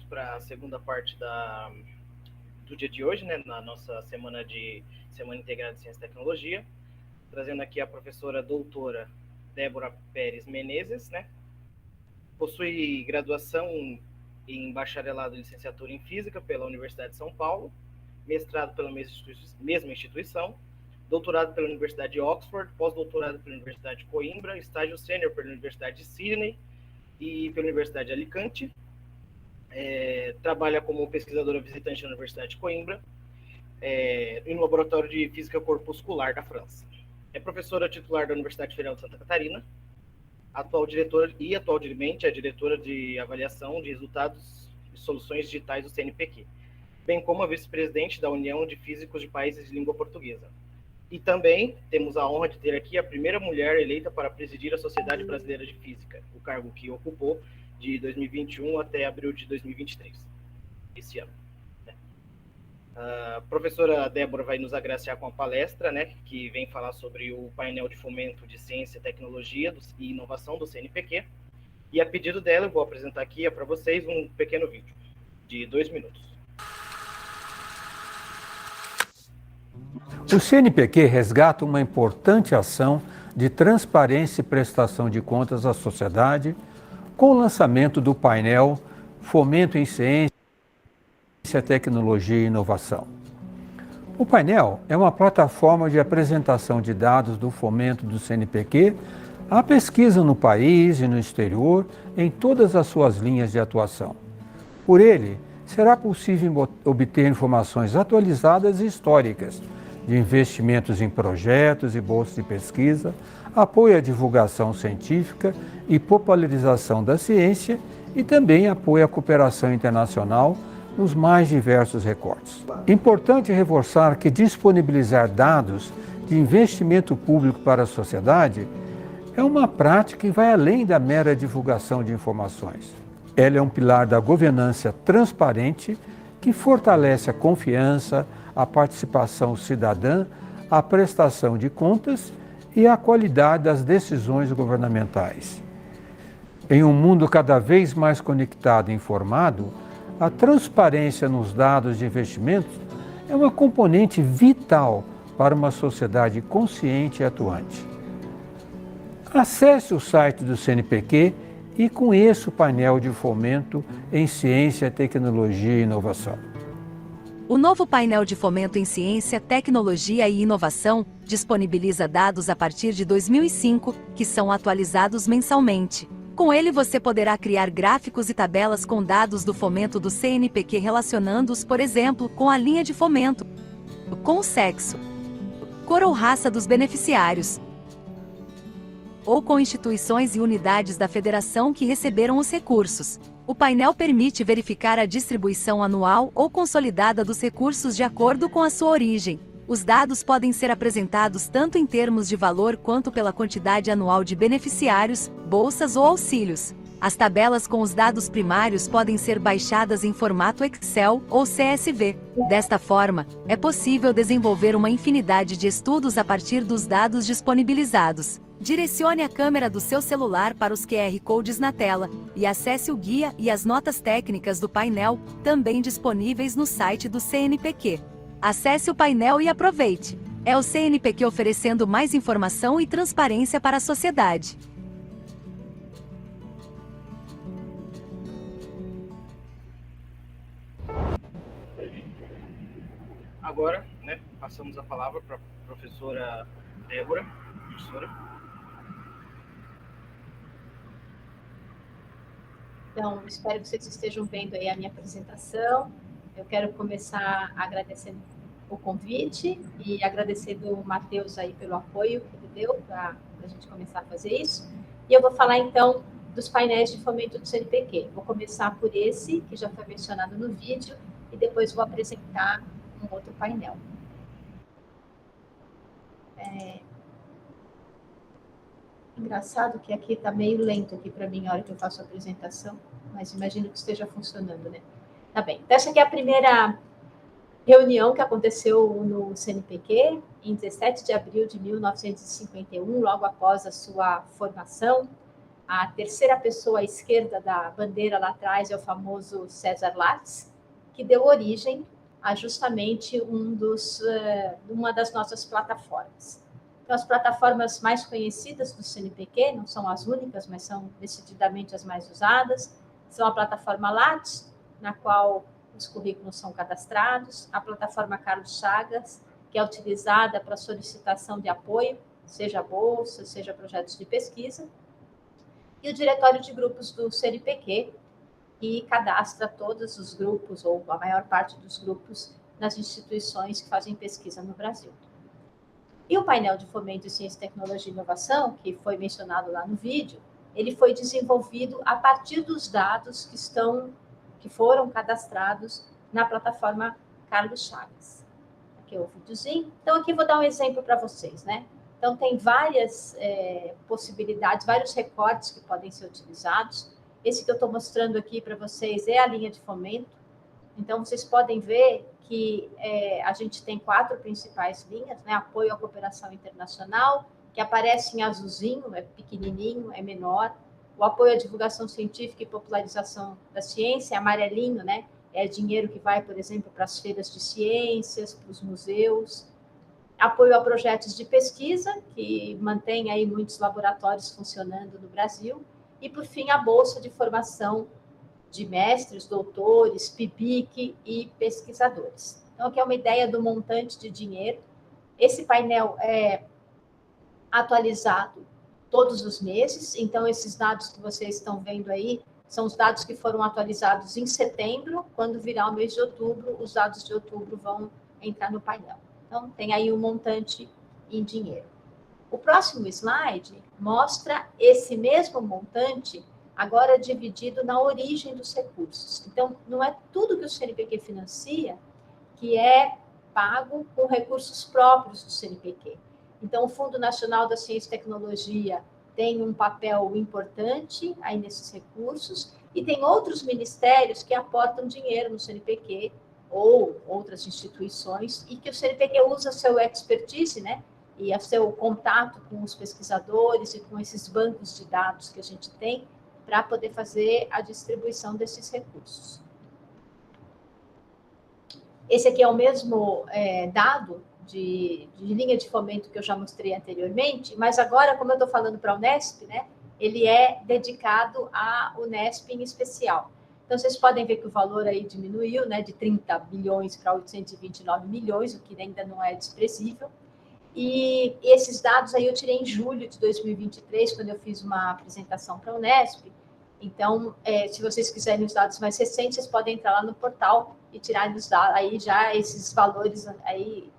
para a segunda parte do dia de hoje, né, na nossa Semana Integrada de Ciência e Tecnologia, trazendo aqui a professora doutora Débora Pérez Menezes, né? Possui graduação em bacharelado e licenciatura em Física pela Universidade de São Paulo, mestrado pela mesma instituição, doutorado pela Universidade de Oxford, pós-doutorado pela Universidade de Coimbra, estágio sênior pela Universidade de Sydney e pela Universidade de Alicante. Trabalha como pesquisadora visitante na Universidade de Coimbra, no Laboratório de Física Corpuscular da França. É professora titular da Universidade Federal de Santa Catarina, atualmente é diretora de avaliação de resultados e soluções digitais do CNPq, bem como a vice-presidente da União de Físicos de Países de Língua Portuguesa. E também temos a honra de ter aqui a primeira mulher eleita para presidir a Sociedade Brasileira de Física, o cargo que ocupou de 2021 até abril de 2023, esse ano. A professora Débora vai nos agraciar com a palestra, né, que vem falar sobre o painel de fomento de ciência, tecnologia e inovação do CNPq. E a pedido dela, eu vou apresentar aqui para vocês um pequeno vídeo de 2 minutos. O CNPq resgata uma importante ação de transparência e prestação de contas à sociedade com o lançamento do painel Fomento em Ciência, Tecnologia e Inovação. O painel é uma plataforma de apresentação de dados do fomento do CNPq à pesquisa no país e no exterior em todas as suas linhas de atuação. Por ele, será possível obter informações atualizadas e históricas de investimentos em projetos e bolsas de pesquisa, apoio à divulgação científica e popularização da ciência e também apoio à cooperação internacional nos mais diversos recortes. Importante reforçar que disponibilizar dados de investimento público para a sociedade é uma prática que vai além da mera divulgação de informações. Ela é um pilar da governança transparente que fortalece a confiança, a participação cidadã, a prestação de contas e a qualidade das decisões governamentais. Em um mundo cada vez mais conectado e informado, a transparência nos dados de investimentos é uma componente vital para uma sociedade consciente e atuante. Acesse o site do CNPq e conheça o painel de fomento em Ciência, Tecnologia e Inovação. O novo painel de fomento em Ciência, Tecnologia e Inovação disponibiliza dados a partir de 2005, que são atualizados mensalmente. Com ele você poderá criar gráficos e tabelas com dados do fomento do CNPq relacionando-os, por exemplo, com a linha de fomento, com o sexo, cor ou raça dos beneficiários, ou com instituições e unidades da federação que receberam os recursos. O painel permite verificar a distribuição anual ou consolidada dos recursos de acordo com a sua origem. Os dados podem ser apresentados tanto em termos de valor quanto pela quantidade anual de beneficiários, bolsas ou auxílios. As tabelas com os dados primários podem ser baixadas em formato Excel ou CSV. Desta forma, é possível desenvolver uma infinidade de estudos a partir dos dados disponibilizados. Direcione a câmera do seu celular para os QR Codes na tela e acesse o guia e as notas técnicas do painel, também disponíveis no site do CNPq. Acesse o painel e aproveite. É o CNPq oferecendo mais informação e transparência para a sociedade. Agora, né, passamos a palavra para a professora Débora. Professora. Então, espero que vocês estejam vendo aí a minha apresentação. Eu quero começar agradecendo o convite e agradecendo o Matheus aí pelo apoio que ele deu para a gente começar a fazer isso. E eu vou falar, então, dos painéis de fomento do CNPq. Vou começar por esse, que já foi mencionado no vídeo, e depois vou apresentar um outro painel. Engraçado que aqui está meio lento aqui para mim a hora que eu faço a apresentação, mas imagino que esteja funcionando, né? Tá bem. Então, essa aqui é a primeira reunião que aconteceu no CNPq, em 17 de abril de 1951, logo após a sua formação. A terceira pessoa à esquerda da bandeira lá atrás é o famoso César Lattes, que deu origem a justamente uma das nossas plataformas. Então, as plataformas mais conhecidas do CNPq, não são as únicas, mas são decididamente as mais usadas, são a plataforma Lattes, na qual os currículos são cadastrados, a plataforma Carlos Chagas, que é utilizada para solicitação de apoio, seja bolsa, seja projetos de pesquisa, e o diretório de grupos do CNPq, que cadastra todos os grupos, ou a maior parte dos grupos, nas instituições que fazem pesquisa no Brasil. E o painel de fomento de ciência, tecnologia e inovação, que foi mencionado lá no vídeo, ele foi desenvolvido a partir dos dados que foram cadastrados na plataforma Carlos Chagas. Aqui é o videozinho. Então, aqui vou dar um exemplo para vocês, né? Então, tem várias possibilidades, vários recortes que podem ser utilizados. Esse que eu estou mostrando aqui para vocês é a linha de fomento. Então, vocês podem ver que a gente tem 4 principais linhas, né? Apoio à cooperação internacional, que aparece em azulzinho, é pequenininho, é menor. O apoio à divulgação científica e popularização da ciência, é amarelinho, né? É dinheiro que vai, por exemplo, para as feiras de ciências, para os museus. Apoio a projetos de pesquisa, que mantém aí muitos laboratórios funcionando no Brasil. E, por fim, a bolsa de formação de mestres, doutores, PIBIC e pesquisadores. Então, aqui é uma ideia do montante de dinheiro. Esse painel é atualizado todos os meses, então esses dados que vocês estão vendo aí são os dados que foram atualizados em setembro. Quando virar o mês de outubro, os dados de outubro vão entrar no painel. Então, tem aí um montante em dinheiro. O próximo slide mostra esse mesmo montante, agora dividido na origem dos recursos. Então, não é tudo que o CNPq financia que é pago com recursos próprios do CNPq. Então, o Fundo Nacional da Ciência e Tecnologia tem um papel importante aí nesses recursos, e tem outros ministérios que aportam dinheiro no CNPq, ou outras instituições, e que o CNPq usa seu expertise, né, e a seu contato com os pesquisadores e com esses bancos de dados que a gente tem, para poder fazer a distribuição desses recursos. Esse aqui é o mesmo dado de linha de fomento que eu já mostrei anteriormente, mas agora, como eu estou falando para a Unesp, né, ele é dedicado à Unesp em especial. Então, vocês podem ver que o valor aí diminuiu, né, de 30 bilhões para 829 milhões, o que ainda não é desprezível. E esses dados aí eu tirei em julho de 2023, quando eu fiz uma apresentação para a Unesp. Então, se vocês quiserem os dados mais recentes, vocês podem entrar lá no portal e tirar os dados, aí já esses valores aí,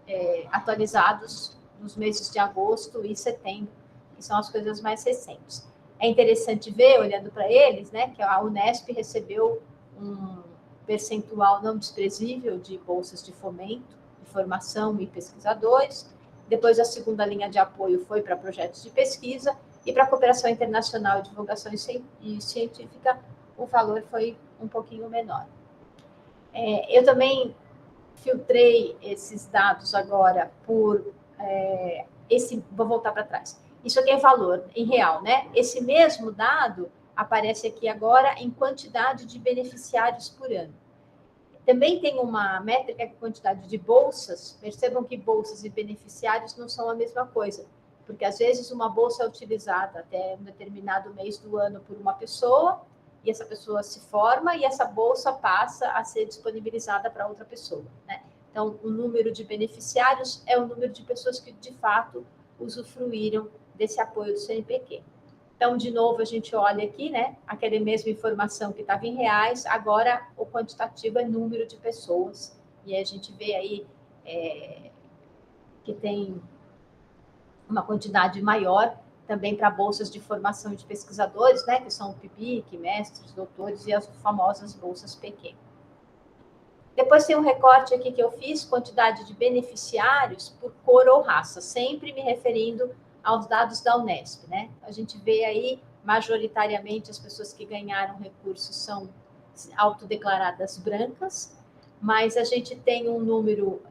atualizados nos meses de agosto e setembro, que são as coisas mais recentes. É interessante ver, olhando para eles, né, que a Unesp recebeu um percentual não desprezível de bolsas de fomento, de formação e pesquisadores. Depois, a segunda linha de apoio foi para projetos de pesquisa, e para a cooperação internacional e divulgação científica, o valor foi um pouquinho menor. Eu também filtrei esses dados agora por... vou voltar para trás. Isso aqui é valor em real, né? Esse mesmo dado aparece aqui agora em quantidade de beneficiários por ano. Também tem uma métrica que é a quantidade de bolsas. Percebam que bolsas e beneficiários não são a mesma coisa, porque às vezes uma bolsa é utilizada até um determinado mês do ano por uma pessoa, e essa pessoa se forma, e essa bolsa passa a ser disponibilizada para outra pessoa, né? Então, o número de beneficiários é o número de pessoas que, de fato, usufruíram desse apoio do CNPq. Então, de novo, a gente olha aqui, né, aquela mesma informação que estava em reais, agora o quantitativo é número de pessoas, e a gente vê aí que tem uma quantidade maior também para bolsas de formação de pesquisadores, né, que são o PIBIC, mestres, doutores e as famosas bolsas PQ. Depois tem um recorte aqui que eu fiz, quantidade de beneficiários por cor ou raça, sempre me referindo aos dados da Unesp, né? A gente vê aí, majoritariamente, as pessoas que ganharam recursos são autodeclaradas brancas, mas a gente tem um número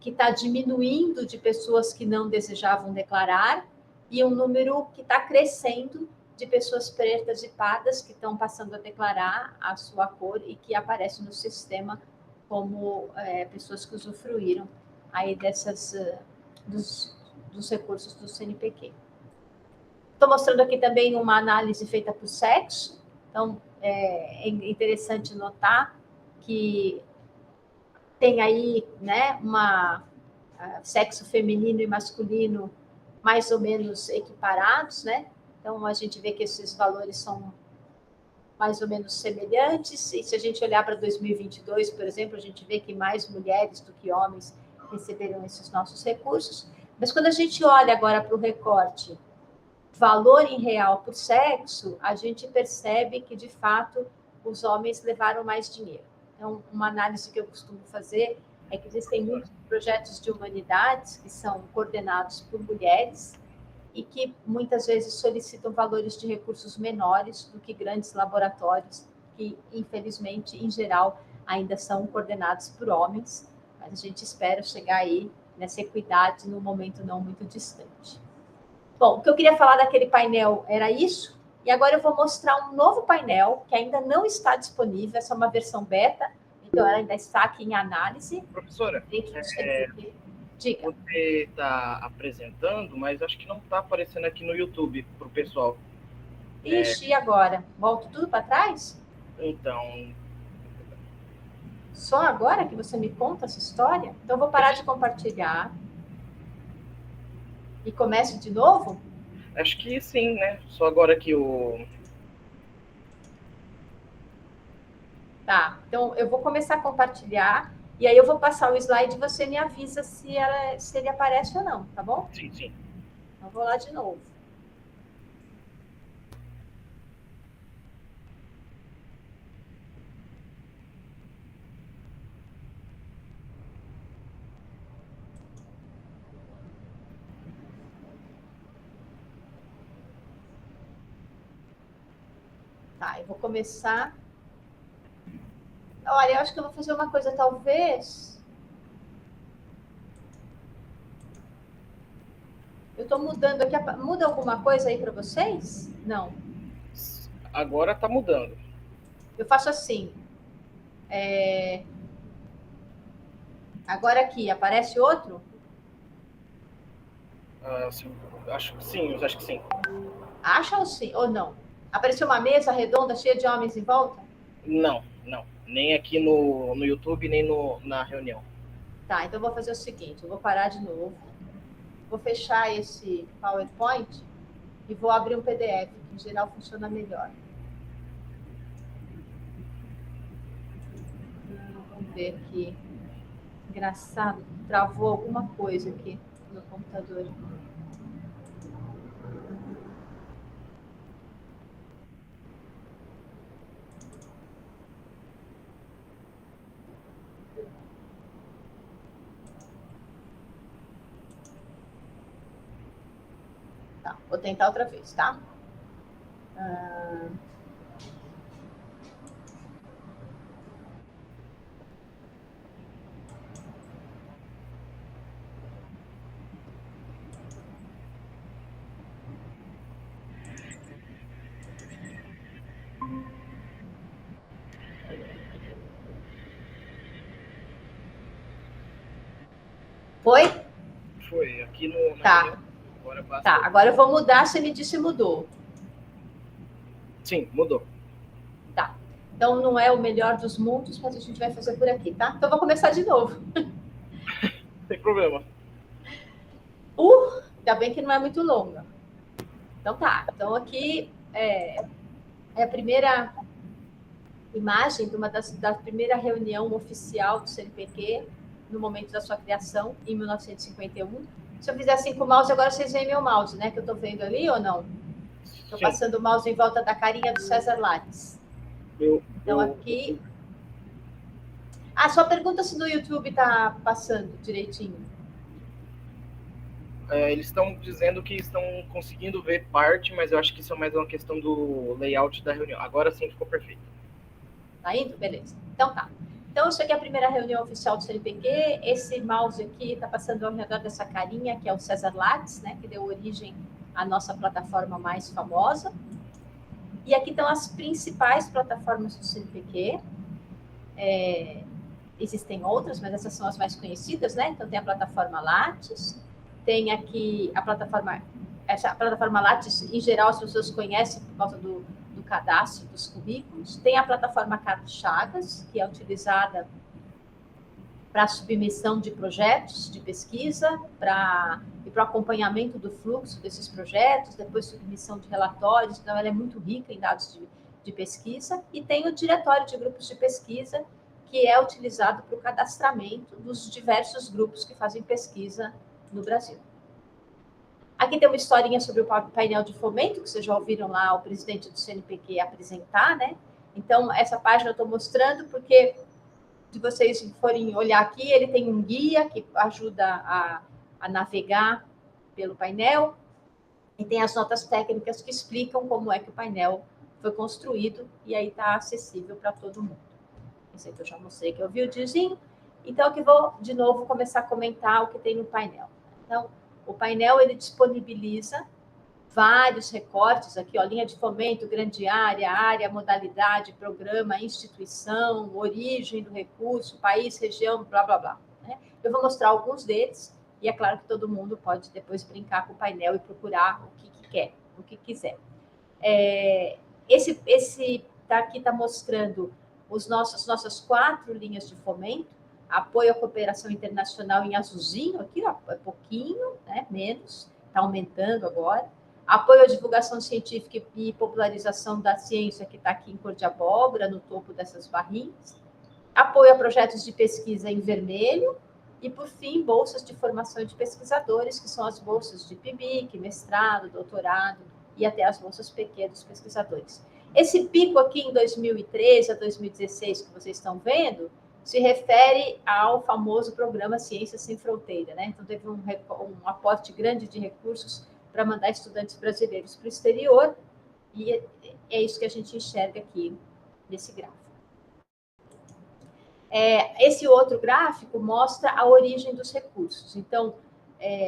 que está diminuindo de pessoas que não desejavam declarar, e um número que está crescendo de pessoas pretas e pardas que estão passando a declarar a sua cor e que aparecem no sistema como pessoas que usufruíram aí dos recursos do CNPq. Estou mostrando aqui também uma análise feita por sexo. Então, é interessante notar que tem aí, né, sexo feminino e masculino mais ou menos equiparados, né? Então, a gente vê que esses valores são mais ou menos semelhantes. E se a gente olhar para 2022, por exemplo, a gente vê que mais mulheres do que homens receberam esses nossos recursos. Mas quando a gente olha agora para o recorte valor em real por sexo, a gente percebe que, de fato, os homens levaram mais dinheiro. Então, uma análise que eu costumo fazer é que existem muitos projetos de humanidades que são coordenados por mulheres e que muitas vezes solicitam valores de recursos menores do que grandes laboratórios que, infelizmente, em geral, ainda são coordenados por homens, mas a gente espera chegar aí nessa equidade num momento não muito distante. Bom, o que eu queria falar daquele painel era isso, e agora eu vou mostrar um novo painel que ainda não está disponível, essa é uma versão beta, então ela ainda está aqui em análise. Professora, diga. Você está apresentando, mas acho que não está aparecendo aqui no YouTube para o pessoal. Ixi, e agora? Volto tudo para trás? Então... Só agora que você me conta essa história? Então, eu vou parar de compartilhar. E começo de novo? Acho que sim, né? Só agora que o... Tá, então eu vou começar a compartilhar e aí eu vou passar o slide e você me avisa se ele aparece ou não, tá bom? Sim, sim. Então, vou lá de novo. Tá, eu vou começar. Olha, eu acho que eu vou fazer uma coisa, talvez. Eu estou mudando aqui. Muda alguma coisa aí para vocês? Não. Agora está mudando. Eu faço assim. Agora aqui, aparece outro? Acho que sim, eu acho que sim. Acha ou sim? Ou não? Apareceu uma mesa redonda cheia de homens em volta? Não, não. Nem aqui no YouTube, nem na reunião. Tá, então eu vou fazer o seguinte, eu vou parar de novo, vou fechar esse PowerPoint e vou abrir um PDF, que em geral funciona melhor. Vamos ver aqui. Engraçado, travou alguma coisa aqui no computador. Tá, vou tentar outra vez, tá? Foi? Foi, aqui no... Tá. Tá, agora eu vou mudar, você me disse mudou. Sim, mudou. Tá. Então, não é o melhor dos mundos, mas a gente vai fazer por aqui, tá? Então, eu vou começar de novo. Sem problema. Ainda bem que não é muito longa. Então, tá. Então, aqui é a primeira imagem de da primeira reunião oficial do CNPq, no momento da sua criação, em 1951. Se eu fizer assim com o mouse, agora vocês veem meu mouse, né? Que eu estou vendo ali ou não? Estou passando o mouse em volta da carinha do César Lattes. Então, aqui... só pergunta se no YouTube está passando direitinho. Eles estão dizendo que estão conseguindo ver parte, mas eu acho que isso é mais uma questão do layout da reunião. Agora sim ficou perfeito. Tá indo? Beleza. Então tá. Então, isso aqui é a primeira reunião oficial do CNPq. Esse mouse aqui está passando ao redor dessa carinha, que é o César Lattes, né? Que deu origem à nossa plataforma mais famosa. E aqui estão as principais plataformas do CNPq. Existem outras, mas essas são as mais conhecidas, né? Então, tem a plataforma Lattes, tem aqui a plataforma Lattes, em geral, as pessoas conhecem por causa do cadastro dos currículos. Tem a plataforma Carlos Chagas, que é utilizada para a submissão de projetos de pesquisa e para o acompanhamento do fluxo desses projetos, depois submissão de relatórios. Então, ela é muito rica em dados de pesquisa. E tem o diretório de grupos de pesquisa, que é utilizado para o cadastramento dos diversos grupos que fazem pesquisa no Brasil. Aqui tem uma historinha sobre o painel de fomento, que vocês já ouviram lá o presidente do CNPq apresentar, né? Então, essa página eu estou mostrando porque, se vocês forem olhar aqui, ele tem um guia que ajuda a navegar pelo painel, e tem as notas técnicas que explicam como é que o painel foi construído, e aí está acessível para todo mundo. Esse aqui eu já mostrei que é o videozinho. Então, aqui vou, de novo, começar a comentar o que tem no painel. Então, o painel, ele disponibiliza vários recortes aqui, ó, linha de fomento, grande área, modalidade, programa, instituição, origem do recurso, país, região, blá, blá, blá. Né? Eu vou mostrar alguns deles, e é claro que todo mundo pode depois brincar com o painel e procurar o que quer, o que quiser. Esse daqui está mostrando nossas 4 linhas de fomento: apoio à cooperação internacional em azulzinho, aqui, ó, é pouquinho, né, menos, está aumentando agora. Apoio à divulgação científica e popularização da ciência, que está aqui em cor de abóbora, no topo dessas barrinhas. Apoio a projetos de pesquisa em vermelho. E, por fim, bolsas de formação de pesquisadores, que são as bolsas de PIBIC, mestrado, doutorado, e até as bolsas PQ dos pesquisadores. Esse pico aqui em 2013 a 2016 que vocês estão vendo se refere ao famoso programa Ciências Sem Fronteira, né? Então, teve um aporte grande de recursos para mandar estudantes brasileiros para o exterior, e é isso que a gente enxerga aqui nesse gráfico. Esse outro gráfico mostra a origem dos recursos. Então,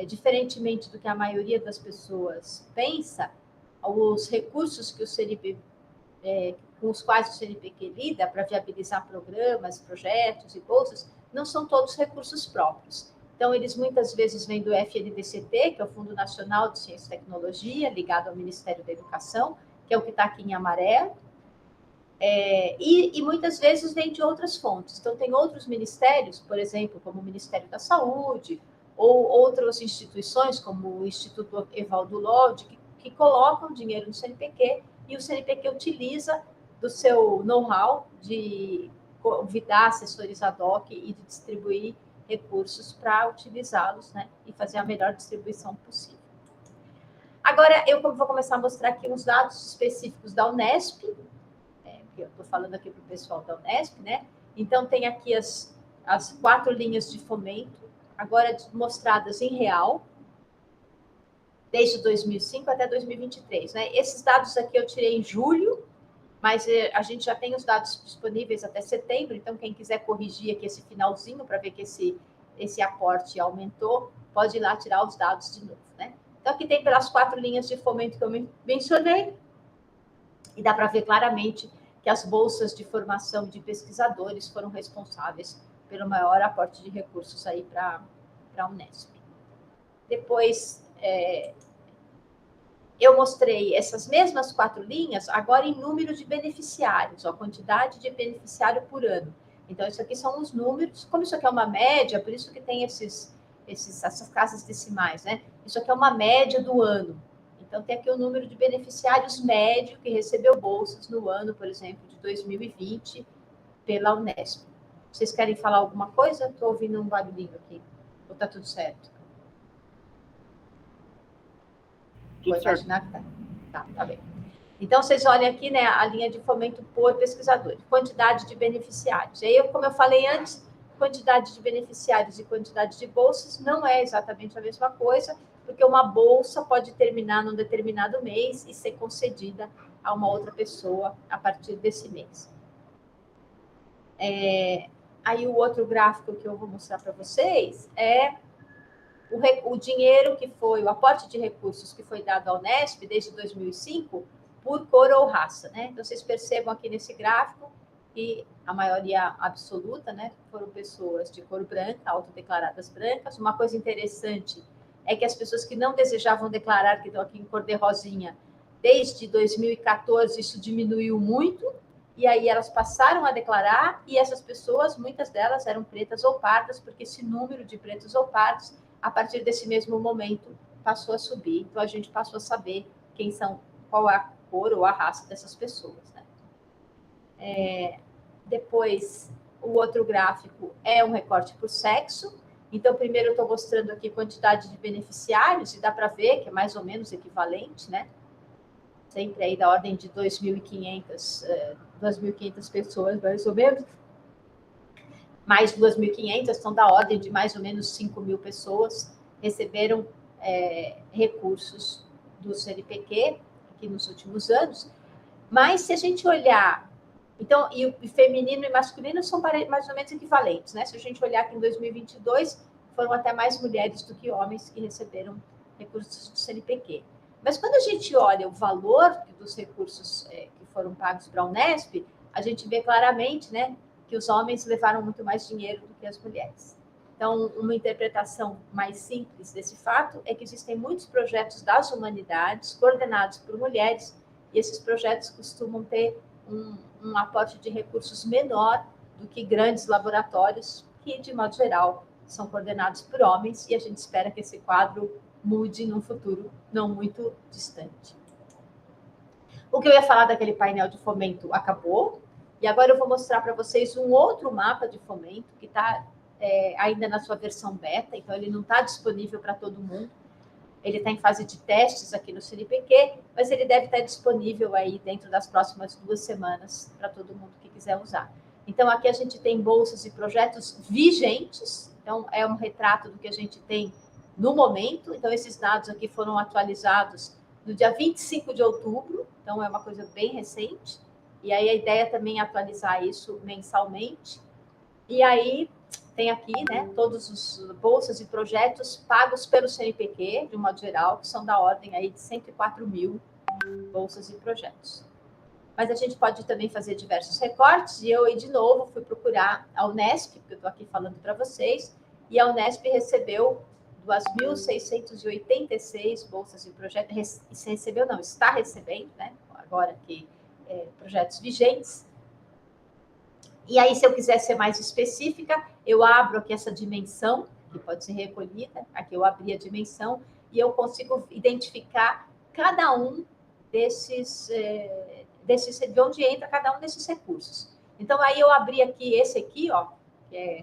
diferentemente do que a maioria das pessoas pensa, os recursos que o CNPq, com os quais o CNPq lida para viabilizar programas, projetos e bolsas, não são todos recursos próprios. Então, eles muitas vezes vêm do FNDCT, que é o Fundo Nacional de Ciência e Tecnologia, ligado ao Ministério da Educação, que é o que está aqui em amarelo, e muitas vezes vem de outras fontes. Então, tem outros ministérios, por exemplo, como o Ministério da Saúde, ou outras instituições, como o Instituto Evaldo Lodge, que colocam dinheiro no CNPq, e o CNPq utiliza do seu know-how de convidar assessores ad hoc e de distribuir recursos para utilizá-los, né, e fazer a melhor distribuição possível. Agora, eu vou começar a mostrar aqui uns dados específicos da Unesp, que eu estou falando aqui para o pessoal da Unesp, né? Então, tem aqui as 4 linhas de fomento, agora mostradas em real, desde 2005 até 2023, né? Esses dados aqui eu tirei em julho, mas a gente já tem os dados disponíveis até setembro, então quem quiser corrigir aqui esse finalzinho para ver que esse aporte aumentou, pode ir lá tirar os dados de novo, né? Então, aqui tem pelas 4 linhas de fomento que eu mencionei, e dá para ver claramente que as bolsas de formação de pesquisadores foram responsáveis pelo maior aporte de recursos aí para a Unesp. Depois, eu mostrei essas mesmas 4 linhas, agora em número de beneficiários, a quantidade de beneficiário por ano. Então, isso aqui são os números, como isso aqui é uma média, por isso que tem essas casas decimais, né? Isso aqui é uma média do ano. Então, tem aqui o número de beneficiários médio que recebeu bolsas no ano, por exemplo, de 2020, pela Unesp. Vocês querem falar alguma coisa? Estou ouvindo um barulhinho aqui. Ou está tudo certo? Vou imaginar que tá bem. Então, vocês olhem aqui, né, a linha de fomento por pesquisador, quantidade de beneficiários. E aí, como eu falei antes, quantidade de beneficiários e quantidade de bolsas não é exatamente a mesma coisa, porque uma bolsa pode terminar num determinado mês e ser concedida a uma outra pessoa a partir desse mês. Aí o outro gráfico que eu vou mostrar para vocês é o dinheiro que foi, o aporte de recursos que foi dado à Unesp desde 2005 por cor ou raça, né? Então, vocês percebam aqui nesse gráfico que a maioria absoluta, né, foram pessoas de cor branca, autodeclaradas brancas. Uma coisa interessante é que as pessoas que não desejavam declarar, que estão aqui em cor de rosinha, desde 2014 isso diminuiu muito, e aí elas passaram a declarar, e essas pessoas, muitas delas eram pretas ou pardas, porque esse número de pretos ou pardos, a partir desse mesmo momento, passou a subir. Então, a gente passou a saber quem são, qual é a cor ou a raça dessas pessoas, né? Depois, o outro gráfico é um recorte por sexo. Então, primeiro eu estou mostrando aqui quantidade de beneficiários, e dá para ver que é mais ou menos equivalente, né? Sempre aí da ordem de 2.500 pessoas, mais ou menos. Mais 2.500, são da ordem de mais ou menos 5.000 pessoas receberam recursos do CNPq aqui nos últimos anos. Mas, se a gente olhar... Então, e feminino e masculino são mais ou menos equivalentes, né? Se a gente olhar que em 2022 foram até mais mulheres do que homens que receberam recursos do CNPq. Mas quando a gente olha o valor dos recursos que foram pagos para a Unesp, a gente vê claramente, né, que os homens levaram muito mais dinheiro do que as mulheres. Então, uma interpretação mais simples desse fato é que existem muitos projetos das humanidades coordenados por mulheres, e esses projetos costumam ter um aporte de recursos menor do que grandes laboratórios que, de modo geral, são coordenados por homens, e a gente espera que esse quadro mude num futuro não muito distante. O que eu ia falar daquele painel de fomento acabou, e agora eu vou mostrar para vocês um outro mapa de fomento que está ainda na sua versão beta, então ele não está disponível para todo mundo. Ele está em fase de testes aqui no CNPq, mas ele deve estar disponível aí dentro das próximas 2 semanas para todo mundo que quiser usar. Então, aqui a gente tem bolsas e projetos vigentes, então é um retrato do que a gente tem no momento. Então, esses dados aqui foram atualizados no dia 25 de outubro, então é uma coisa bem recente, e aí a ideia também é atualizar isso mensalmente. E aí tem aqui, né, todos os bolsas e projetos pagos pelo CNPq, de um modo geral, que são da ordem aí de 104.000 bolsas e projetos. Mas a gente pode também fazer diversos recortes, e eu aí, de novo, fui procurar a Unesp, porque eu estou aqui falando para vocês, e a Unesp recebeu 2.686 bolsas e projetos, recebeu não, está recebendo, né, agora aqui, projetos vigentes. E aí, se eu quiser ser mais específica, eu abro aqui essa dimensão, que pode ser recolhida. Aqui eu abri a dimensão e eu consigo identificar cada um desses de onde entra cada um desses recursos. Então, aí eu abri aqui esse aqui, ó, que é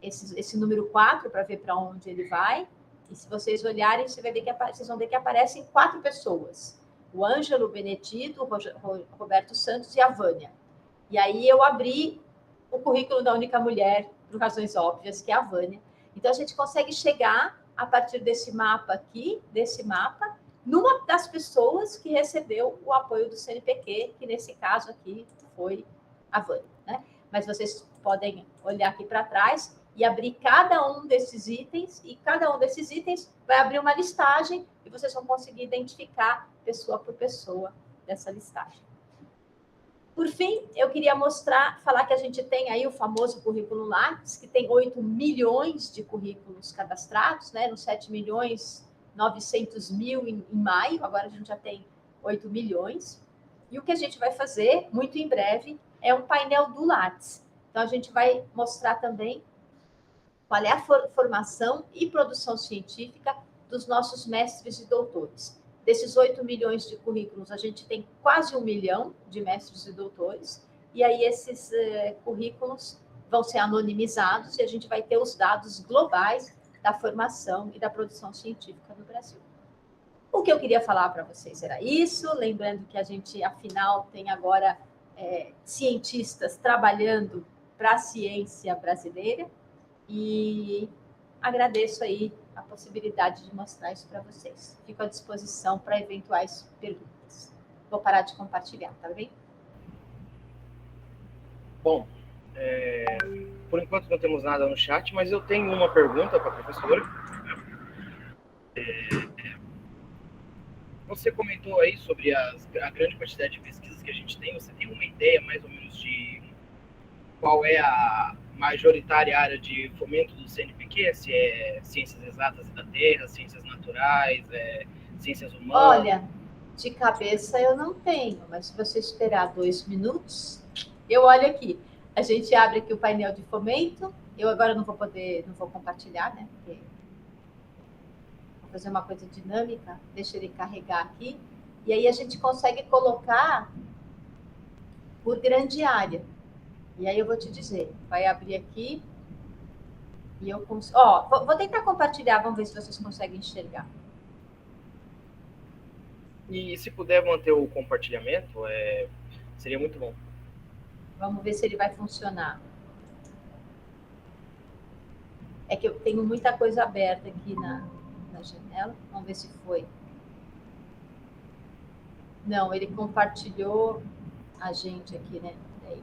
esse número 4, para ver para onde ele vai. E se vocês olharem, vocês vão ver que aparecem 4 pessoas. O Ângelo, o Benedito, o Roberto Santos e a Vânia. E aí eu abri o currículo da única mulher, por razões óbvias, que é a Vânia. Então, a gente consegue chegar, a partir desse mapa aqui, numa das pessoas que recebeu o apoio do CNPq, que nesse caso aqui foi a Vânia, né? Mas vocês podem olhar aqui para trás e abrir cada um desses itens, e cada um desses itens vai abrir uma listagem, e vocês vão conseguir identificar pessoa por pessoa dessa listagem. Por fim, eu queria falar que a gente tem aí o famoso currículo Lattes, que tem 8 milhões de currículos cadastrados, né? Nos 7.900.000 em maio, agora a gente já tem 8 milhões. E o que a gente vai fazer, muito em breve, é um painel do Lattes. Então, a gente vai mostrar também qual é a formação e produção científica dos nossos mestres e doutores. Desses 8 milhões de currículos, a gente tem quase 1 milhão de mestres e doutores, e aí esses currículos vão ser anonimizados, e a gente vai ter os dados globais da formação e da produção científica no Brasil. O que eu queria falar para vocês era isso, lembrando que a gente, afinal, tem agora cientistas trabalhando para a ciência brasileira, e agradeço aí a possibilidade de mostrar isso para vocês. Fico à disposição para eventuais perguntas. Vou parar de compartilhar, tá bem? Bom, por enquanto não temos nada no chat, mas eu tenho uma pergunta para a professora. Você comentou aí sobre a grande quantidade de pesquisas que a gente tem. Você tem uma ideia mais ou menos de qual é a majoritária área de fomento do CNPq? Se é ciências exatas e da Terra, ciências naturais, ciências humanas? Olha, de cabeça eu não tenho, mas se você esperar 2 minutos, eu olho aqui. A gente abre aqui o painel de fomento. Eu agora não vou compartilhar, né? Porque vou fazer uma coisa dinâmica, deixa ele carregar aqui. E aí a gente consegue colocar por grande área. E aí eu vou te dizer, vai abrir aqui e eu consigo. Ó, vou tentar compartilhar, vamos ver se vocês conseguem enxergar. E se puder manter o compartilhamento, seria muito bom. Vamos ver se ele vai funcionar. É que eu tenho muita coisa aberta aqui na janela. Vamos ver se foi. Não, ele compartilhou a gente aqui, né? Peraí.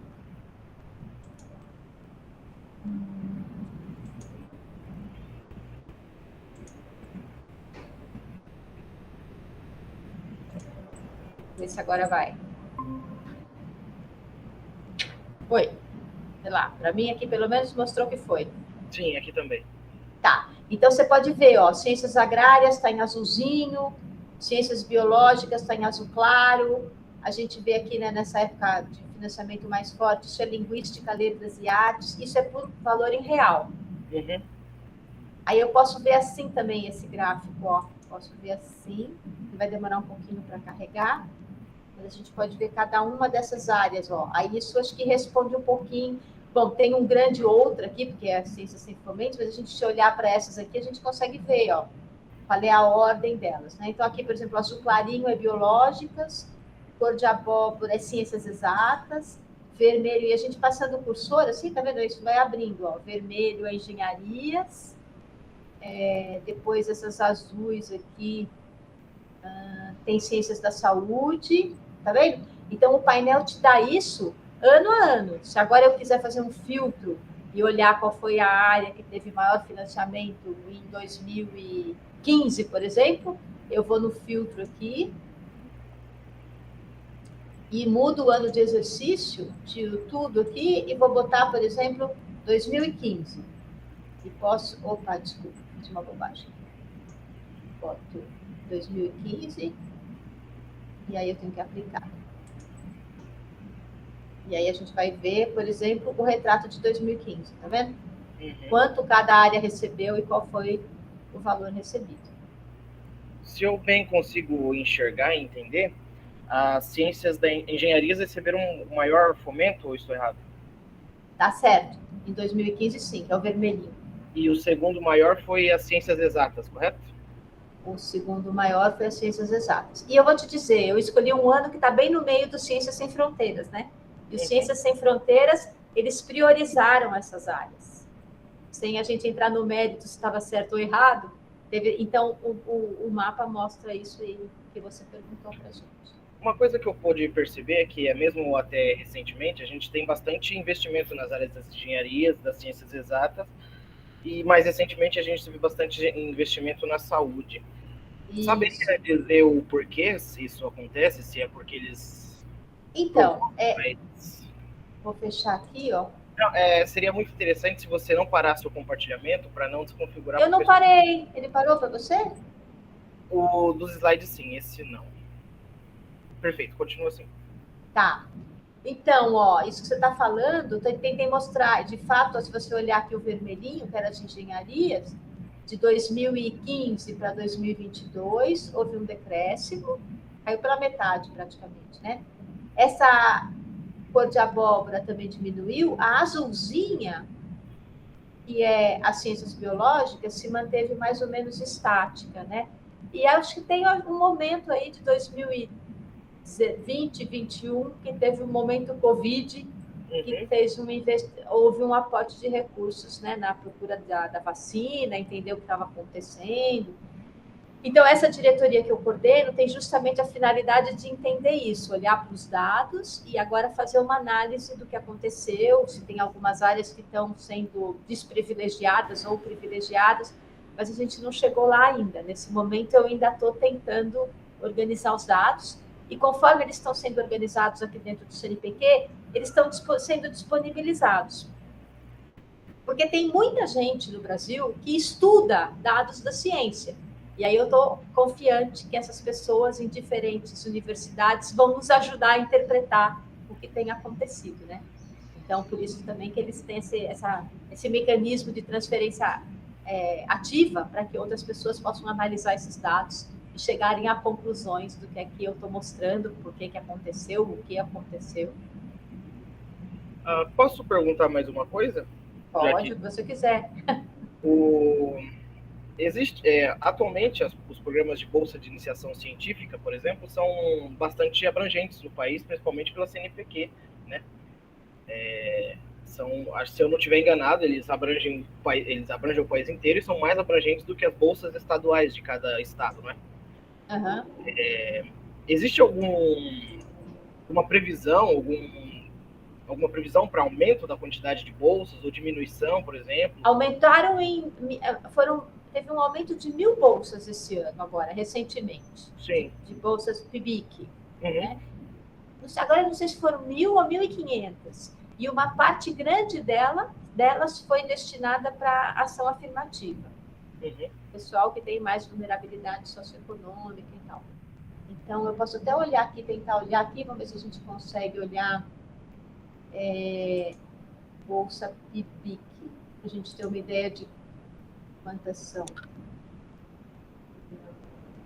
Vê se agora vai. Foi. Sei lá, para mim aqui pelo menos mostrou que foi. Sim, aqui também. Tá. Então você pode ver, ó, ciências agrárias está em azulzinho, ciências biológicas está em azul claro. A gente vê aqui, né, nessa época de financiamento mais forte, isso é linguística, letras e artes, isso é por valor em real. Uhum. Aí eu posso ver assim também esse gráfico, ó. Posso ver assim, vai demorar um pouquinho para carregar, mas a gente pode ver cada uma dessas áreas, ó. Aí isso acho que responde um pouquinho. Bom, tem um grande outro aqui, porque é a ciência sem fomento, mas a gente, se olhar para essas aqui, a gente consegue ver, ó, qual é a ordem delas, né? Então, aqui, por exemplo, azul clarinho é biológicas, cor de abóbora é ciências exatas, vermelho, e a gente passando o cursor, assim, tá vendo? Isso vai abrindo, ó, vermelho é engenharias, depois essas azuis aqui, tem ciências da saúde, tá vendo? Então, o painel te dá isso ano a ano. Se agora eu quiser fazer um filtro e olhar qual foi a área que teve maior financiamento em 2015, por exemplo, eu vou no filtro aqui e mudo o ano de exercício, tiro tudo aqui e vou botar, por exemplo, 2015. E posso... Opa, desculpa, fiz uma bobagem. Boto 2015 e aí eu tenho que aplicar. E aí a gente vai ver, por exemplo, o retrato de 2015, tá vendo? Uhum. Quanto cada área recebeu e qual foi o valor recebido. Se eu bem consigo enxergar e entender, as ciências da engenharia receberam um maior fomento, ou estou errado? Tá certo. Em 2015, sim, que é o vermelhinho. E o segundo maior foi as ciências exatas, correto? O segundo maior foi as ciências exatas. E eu vou te dizer, eu escolhi um ano que está bem no meio do Ciências Sem Fronteiras, né? E os Ciências Sem Fronteiras, eles priorizaram essas áreas. Sem a gente entrar no mérito se estava certo ou errado. Então, o mapa mostra isso aí que você perguntou para a gente. Uma coisa que eu pude perceber é que, mesmo até recentemente, a gente tem bastante investimento nas áreas das engenharias, das ciências exatas, e mais recentemente a gente teve bastante investimento na saúde. Saberia dizer o porquê isso acontece? Se é porque eles... Então, vou fechar aqui, ó. Não, seria muito interessante se você não parasse o compartilhamento para não desconfigurar. Eu não parei. Ele parou para você? O dos slides, sim. Esse não. Perfeito, continua assim. Tá. Então, ó, isso que você está falando, tentei mostrar, de fato, se você olhar aqui o vermelhinho, que era de engenharias, de 2015 para 2022, houve um decréscimo, caiu pela metade praticamente, né? Essa cor de abóbora também diminuiu, a azulzinha, que é as ciências biológicas, se manteve mais ou menos estática, né? E acho que tem um momento aí de 2020, 2021, que teve um momento Covid, que fez houve um aporte de recursos, né, na procura da vacina, entender o que estava acontecendo. Então, essa diretoria que eu coordeno tem justamente a finalidade de entender isso, olhar para os dados e agora fazer uma análise do que aconteceu, se tem algumas áreas que estão sendo desprivilegiadas ou privilegiadas, mas a gente não chegou lá ainda. Nesse momento, eu ainda estou tentando organizar os dados, e conforme eles estão sendo organizados aqui dentro do CNPq, eles estão sendo disponibilizados. Porque tem muita gente no Brasil que estuda dados da ciência. E aí eu estou confiante que essas pessoas em diferentes universidades vão nos ajudar a interpretar o que tem acontecido, né? Então, por isso também que eles têm esse mecanismo de transferência ativa para que outras pessoas possam analisar esses dados e chegarem a conclusões do que aqui eu estou mostrando, por que aconteceu, o que aconteceu. Posso perguntar mais uma coisa? Pode, o que você quiser. Atualmente, os programas de bolsa de iniciação científica, por exemplo, são bastante abrangentes no país, principalmente pela CNPq, né? Se eu não estiver enganado, eles abrangem o país inteiro e são mais abrangentes do que as bolsas estaduais de cada estado, né? Uhum. Existe alguma previsão para aumento da quantidade de bolsas ou diminuição, por exemplo? Aumentaram teve um aumento de 1.000 bolsas esse ano, agora, recentemente. Sim. De bolsas PIBIC. Uhum. Né? Agora, não sei se foram 1.000 ou 1.500. E uma parte grande delas foi destinada para ação afirmativa. Uhum. Pessoal que tem mais vulnerabilidade socioeconômica e tal. Então, eu posso até olhar aqui, tentar olhar aqui, vamos ver se a gente consegue olhar Bolsa PIBIC, para a gente ter uma ideia de quantas são.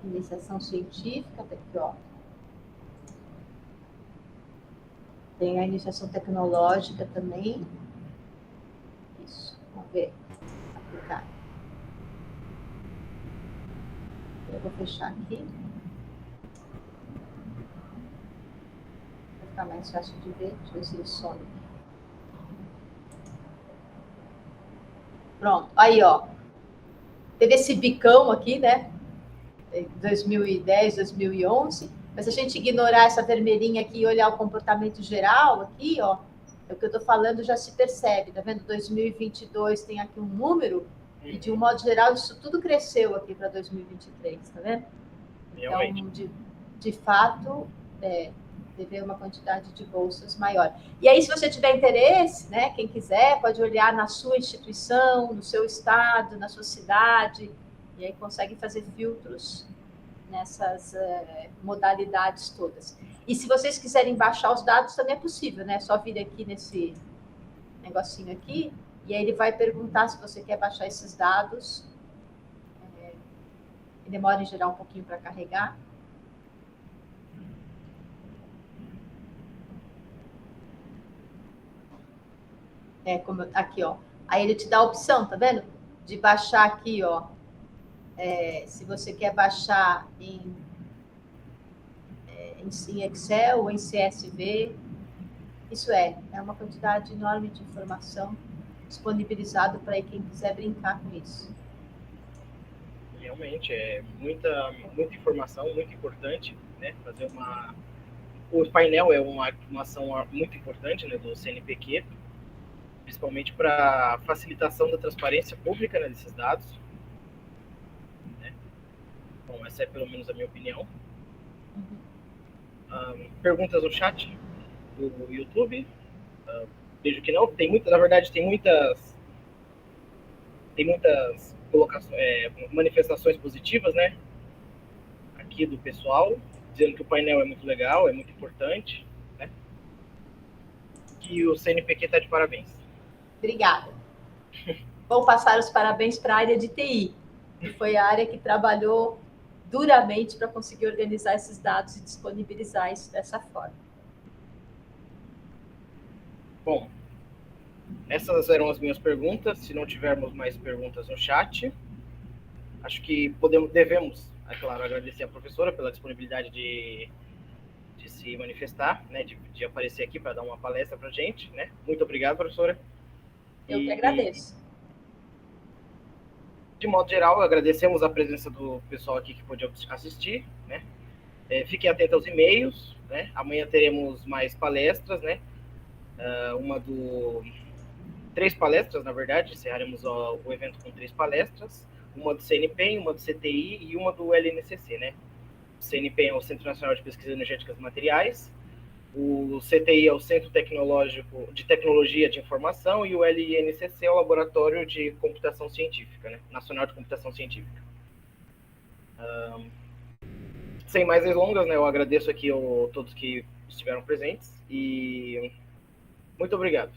Iniciação científica, tá aqui, ó. Tem a iniciação tecnológica também. Isso, vamos ver. Aplicar. Eu vou fechar aqui. Vai ficar mais fácil de ver. Deixa eu ver se ele some. Pronto, aí, ó. Teve esse bicão aqui, né? 2010, 2011. Mas se a gente ignorar essa vermelhinha aqui e olhar o comportamento geral aqui, ó, é o que eu estou falando, já se percebe, tá vendo? 2022 tem aqui um número e, de um modo geral, isso tudo cresceu aqui para 2023, tá vendo? Então, de fato, teve uma quantidade de bolsas maior. E aí, se você tiver interesse, né, quem quiser, pode olhar na sua instituição, no seu estado, na sua cidade, e aí consegue fazer filtros nessas modalidades todas. E se vocês quiserem baixar os dados, também é possível, né? É só vir aqui nesse negocinho aqui, e aí ele vai perguntar se você quer baixar esses dados. Demora, em geral, um pouquinho para carregar. Aqui, ó. Aí ele te dá a opção, tá vendo? De baixar aqui, ó. Se você quer baixar em Excel ou em CSV, isso é uma quantidade enorme de informação disponibilizado para quem quiser brincar com isso. Realmente, é muita informação, muito importante, né? O painel é uma ação muito importante, né, do CNPq, principalmente para facilitação da transparência pública, né, desses dados. Bom, essa é pelo menos a minha opinião. Perguntas no chat do YouTube? Vejo que não. Na verdade, tem muitas manifestações positivas, né? Aqui do pessoal, dizendo que o painel é muito legal, é muito importante, né? Que o CNPq está de parabéns. Obrigada. Vou passar os parabéns para a área de TI, que foi a área que trabalhou duramente para conseguir organizar esses dados e disponibilizar isso dessa forma. Bom, essas eram as minhas perguntas. Se não tivermos mais perguntas no chat, acho que devemos, é claro, agradecer a professora pela disponibilidade de se manifestar, né, de aparecer aqui para dar uma palestra para a gente, né? Muito obrigado, professora. Eu que agradeço. De modo geral, agradecemos a presença do pessoal aqui que pôde assistir, né? Fiquem atentos aos e-mails, né? Amanhã teremos mais palestras, né? 3 palestras, na verdade, encerraremos o evento com 3 palestras, uma do CNPq, uma do CTI e uma do LNCC, né? CNP é o Centro Nacional de Pesquisas Energéticas e Materiais, o CTI é o Centro Tecnológico de Tecnologia de Informação e o LINCC é o Laboratório de Computação Científica, né? Nacional de Computação Científica. Sem mais delongas, né, eu agradeço aqui a todos que estiveram presentes e muito obrigado.